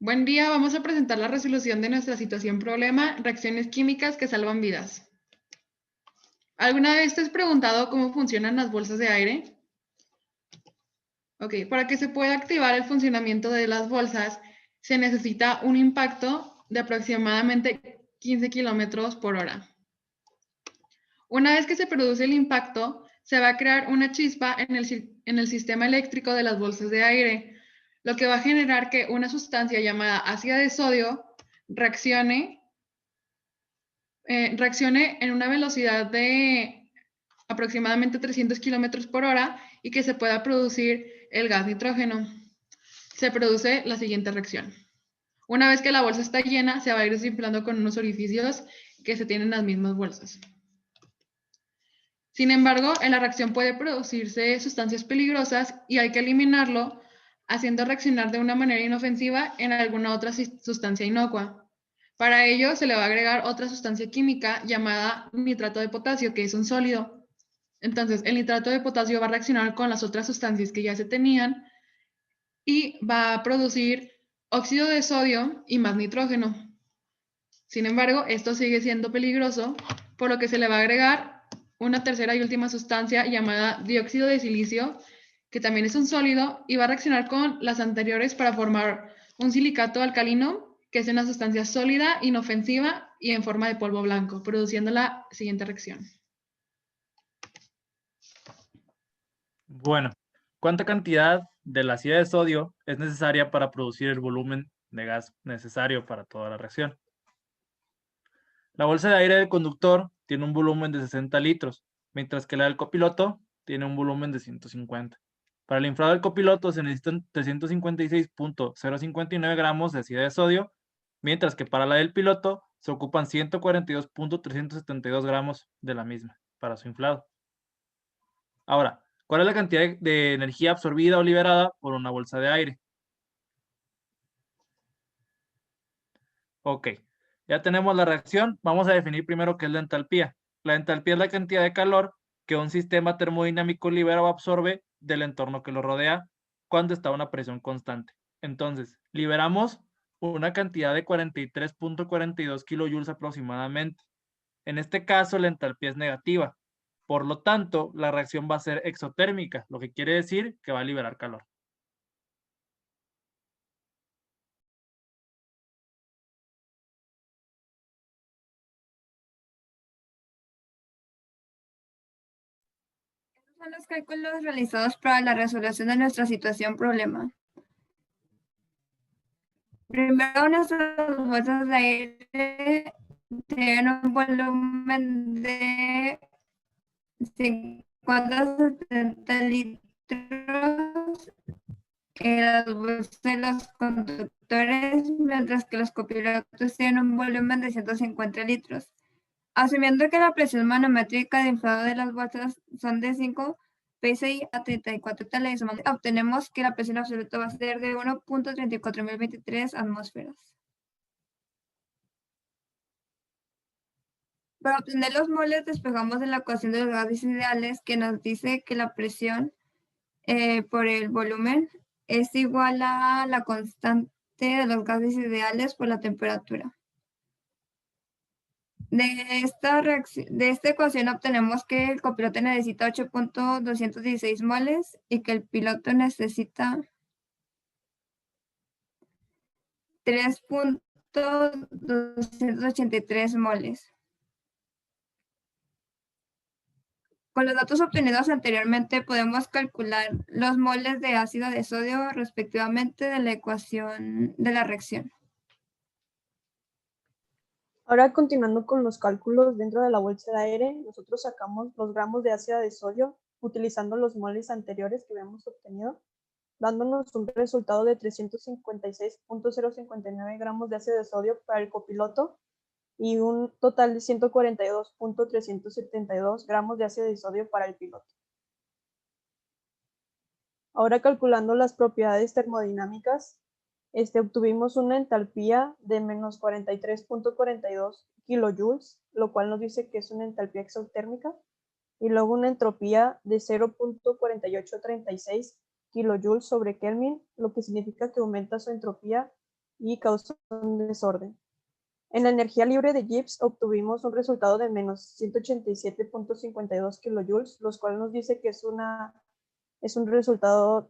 Buen día, vamos a presentar la resolución de nuestra situación problema, reacciones químicas que salvan vidas. ¿Alguna vez te has preguntado cómo funcionan las bolsas de aire? Para que se pueda activar el funcionamiento de las bolsas, se necesita un impacto de aproximadamente 15 kilómetros por hora. Una vez que se produce el impacto, se va a crear una chispa en el sistema eléctrico de las bolsas de aire, lo que va a generar que una sustancia llamada ácido de sodio reaccione en una velocidad de aproximadamente 300 kilómetros por hora y que se pueda producir el gas nitrógeno. Se produce la siguiente reacción. Una vez que la bolsa está llena, se va a ir desinflando con unos orificios que se tienen en las mismas bolsas. Sin embargo, en la reacción puede producirse sustancias peligrosas y hay que eliminarlo haciendo reaccionar de una manera inofensiva en alguna otra sustancia inocua. Para ello, se le va a agregar otra sustancia química llamada nitrato de potasio, que es un sólido. Entonces, el nitrato de potasio va a reaccionar con las otras sustancias que ya se tenían y va a producir óxido de sodio y más nitrógeno. Sin embargo, esto sigue siendo peligroso, por lo que se le va a agregar una tercera y última sustancia llamada dióxido de silicio, que también es un sólido y va a reaccionar con las anteriores para formar un silicato alcalino, que es una sustancia sólida, inofensiva y en forma de polvo blanco, produciendo la siguiente reacción. Bueno, ¿cuánta cantidad del ácido de sodio es necesaria para producir el volumen de gas necesario para toda la reacción? La bolsa de aire del conductor tiene un volumen de 60 litros, mientras que la del copiloto tiene un volumen de 150. Para el inflado del copiloto se necesitan 356.059 gramos de ácido de sodio, mientras que para la del piloto se ocupan 142.372 gramos de la misma para su inflado. Ahora, ¿cuál es la cantidad de energía absorbida o liberada por una bolsa de aire? Ok, ya tenemos la reacción. Vamos a definir primero qué es la entalpía. La entalpía es la cantidad de calor que un sistema termodinámico libera o absorbe del entorno que lo rodea cuando está a una presión constante. Entonces, liberamos una cantidad de 43.42 kilojoules aproximadamente. En este caso, la entalpía es negativa. Por lo tanto, la reacción va a ser exotérmica, lo que quiere decir que va a liberar calor. Estos son los cálculos realizados para la resolución de nuestra situación problema. Primero, nuestras bolsas de aire tienen un volumen de 50-70 litros en las bolsas de los conductores, mientras que los copilotos tienen un volumen de 150 litros. Asumiendo que la presión manométrica de inflado de las bolsas son de 5 psi a 34 teles, obtenemos que la presión absoluta va a ser de 1.34023 atmósferas. Para obtener los moles, despejamos de la ecuación de los gases ideales, que nos dice que la presión por el volumen es igual a la constante de los gases ideales por la temperatura. De esta ecuación obtenemos que el copiloto necesita 8.216 moles y que el piloto necesita 3.283 moles. Con los datos obtenidos anteriormente podemos calcular los moles de ácido de sodio respectivamente de la ecuación de la reacción. Ahora, continuando con los cálculos dentro de la bolsa de aire, nosotros sacamos los gramos de ácido de sodio utilizando los moles anteriores que habíamos obtenido, dándonos un resultado de 356.059 gramos de ácido de sodio para el copiloto y un total de 142.372 gramos de ácido de sodio para el piloto. Ahora, calculando las propiedades termodinámicas, obtuvimos una entalpía de menos 43.42 kilojoules, lo cual nos dice que es una entalpía exotérmica, y luego una entropía de 0.4836 kilojoules sobre Kelvin, lo que significa que aumenta su entropía y causó un desorden. En la energía libre de Gibbs obtuvimos un resultado de menos 187.52 kilojoules, los cuales nos dice que es un resultado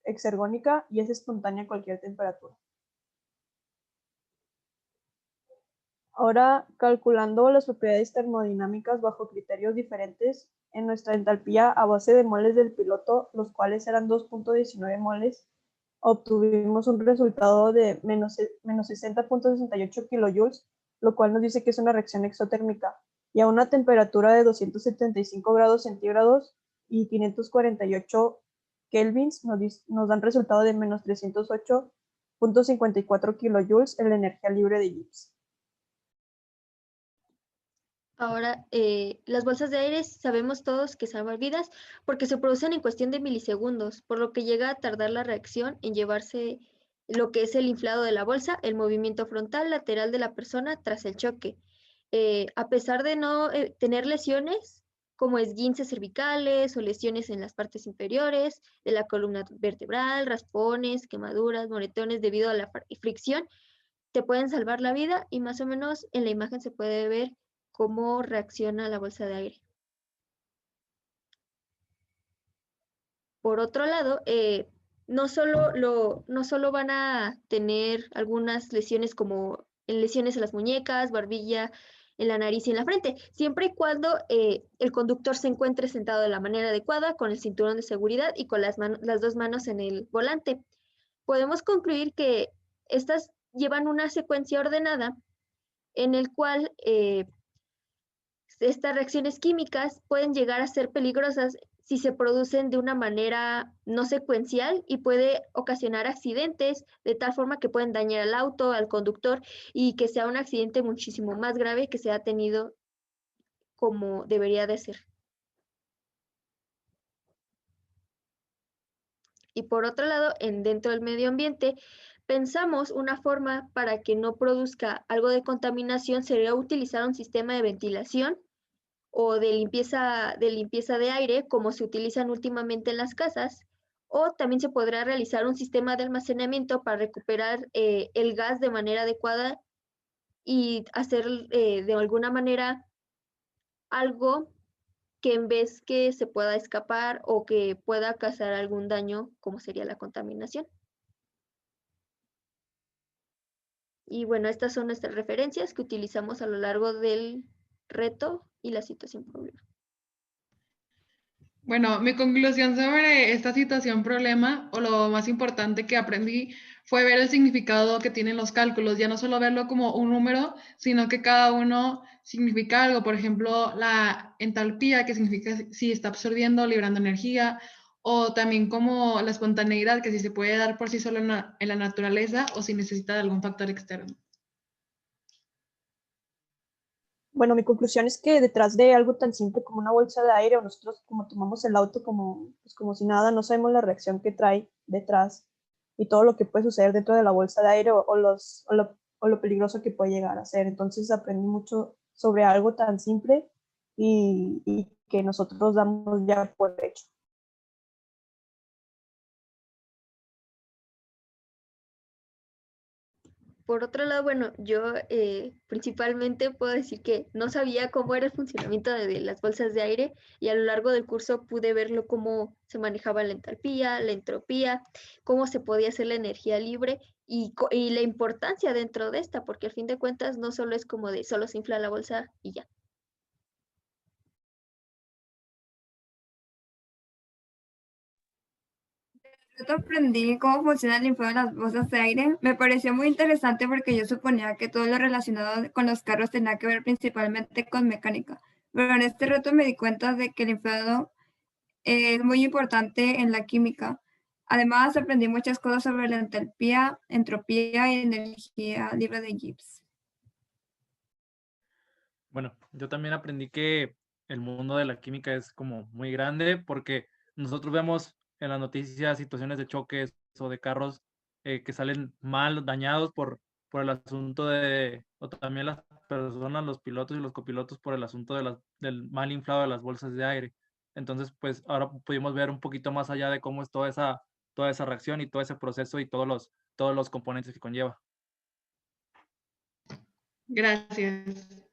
exergónica y es espontánea a cualquier temperatura. Ahora, calculando las propiedades termodinámicas bajo criterios diferentes, en nuestra entalpía a base de moles del piloto, los cuales eran 2.19 moles, obtuvimos un resultado de menos 60.68 kilojoules, lo cual nos dice que es una reacción exotérmica, y a una temperatura de 275 grados centígrados y 548 kelvins nos dan resultado de menos 308.54 kilojoules en la energía libre de Gibbs. Ahora, las bolsas de aire sabemos todos que salvan vidas porque se producen en cuestión de milisegundos, por lo que llega a tardar la reacción en llevarse lo que es el inflado de la bolsa, el movimiento frontal lateral de la persona tras el choque. A pesar de no tener lesiones como esguinces cervicales o lesiones en las partes inferiores de la columna vertebral, raspones, quemaduras, moretones debido a la fricción, te pueden salvar la vida y más o menos en la imagen se puede ver cómo reacciona la bolsa de aire. Por otro lado, no solo van a tener algunas lesiones como lesiones en las muñecas, barbilla, en la nariz y en la frente, siempre y cuando el conductor se encuentre sentado de la manera adecuada, con el cinturón de seguridad y con las dos manos en el volante. Podemos concluir que estas llevan una secuencia ordenada en el cual estas reacciones químicas pueden llegar a ser peligrosas si se producen de una manera no secuencial y puede ocasionar accidentes de tal forma que pueden dañar al auto, al conductor y que sea un accidente muchísimo más grave que se ha tenido como debería de ser. Y por otro lado, dentro del medio ambiente, pensamos una forma para que no produzca algo de contaminación sería utilizar un sistema de ventilación o de limpieza de aire, como se utilizan últimamente en las casas, o también se podrá realizar un sistema de almacenamiento para recuperar el gas de manera adecuada y hacer de alguna manera algo que en vez que se pueda escapar o que pueda causar algún daño, como sería la contaminación. Y bueno, estas son nuestras referencias que utilizamos a lo largo del reto y la situación problema. Bueno, mi conclusión sobre esta situación problema, o lo más importante que aprendí, fue ver el significado que tienen los cálculos, ya no solo verlo como un número, sino que cada uno significa algo. Por ejemplo, la entalpía, que significa si está absorbiendo o librando energía, o también como la espontaneidad, que si se puede dar por sí solo en la naturaleza o si necesita de algún factor externo. Bueno, mi conclusión es que detrás de algo tan simple como una bolsa de aire, o nosotros como tomamos el auto como si nada, no sabemos la reacción que trae detrás y todo lo que puede suceder dentro de la bolsa de aire o lo peligroso que puede llegar a ser. Entonces aprendí mucho sobre algo tan simple y que nosotros damos ya por hecho. Por otro lado, bueno, yo principalmente puedo decir que no sabía cómo era el funcionamiento de las bolsas de aire y a lo largo del curso pude verlo cómo se manejaba la entalpía, la entropía, cómo se podía hacer la energía libre y la importancia dentro de esta, porque al fin de cuentas no solo es como de solo se infla la bolsa y ya. Yo aprendí cómo funciona el inflado de las bolsas de aire. Me pareció muy interesante porque yo suponía que todo lo relacionado con los carros tenía que ver principalmente con mecánica. Pero en este reto me di cuenta de que el inflado es muy importante en la química. Además, aprendí muchas cosas sobre la entalpía, entropía y energía libre de Gibbs. Bueno, yo también aprendí que el mundo de la química es como muy grande porque nosotros vemos en las noticias situaciones de choques o de carros que salen mal, dañados por el asunto o también las personas, los pilotos y los copilotos por el asunto del mal inflado de las bolsas de aire. Entonces, pues ahora pudimos ver un poquito más allá de cómo es toda esa reacción y todo ese proceso y todos todos los componentes que conlleva. Gracias.